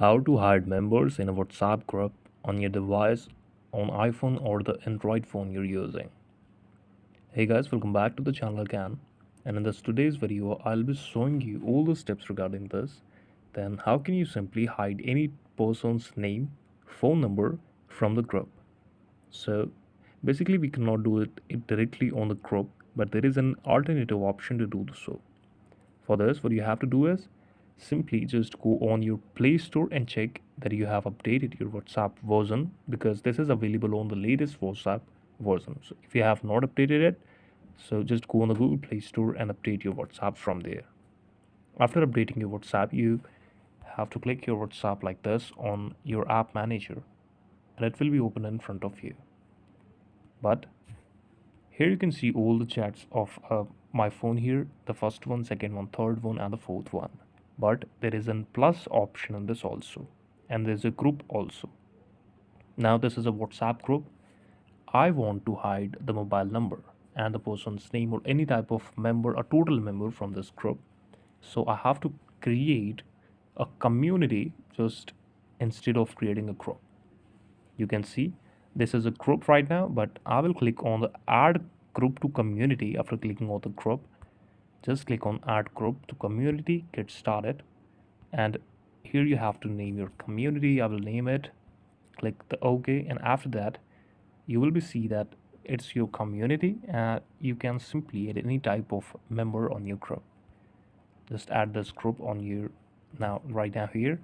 How to hide members in a WhatsApp group on your device on iPhone or the Android phone you're using. Hey guys, welcome back to the channel again. And in this today's video, I'll be showing you all the steps regarding this. Then how can you simply hide any person's name, phone number from the group? So basically we cannot do it directly on the group, but there is an alternative option to do so. For this, what you have to do is simply just go on your Play Store and check that you have updated your WhatsApp version because this is available on the latest WhatsApp version. So if you have not updated it, so just go on the Google Play Store and update your WhatsApp from there. After updating your WhatsApp, you have to click your WhatsApp like this on your app manager and it will be open in front of you. But here you can see all the chats of my phone here, the first one, second one, third one, and the fourth one. But there is a plus option in this also, and there's a group also. Now this is a WhatsApp group. I want to hide the mobile number and the person's name or any type of member, a total member from this group. So I have to create a community just instead of creating a group. You can see this is a group right now, but I will click on the add group to community. After clicking on the group, just click on add group to community, get started, and here you have to name your community. I will name it, click the OK, and after that you will be see that it's your community and you can simply add any type of member on your group. Just add this group on your now right now here,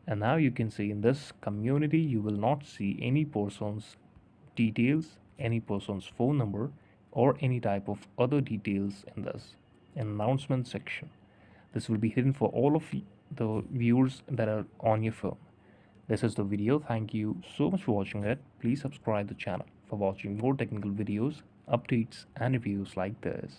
and now you can see in this community you will not see any person's details, any person's phone number, or any type of other details in this announcement section. This will be hidden for all of the viewers that are on your phone. This is the video. Thank you so much for watching it. Please subscribe the channel for watching more technical videos, updates, and reviews like this.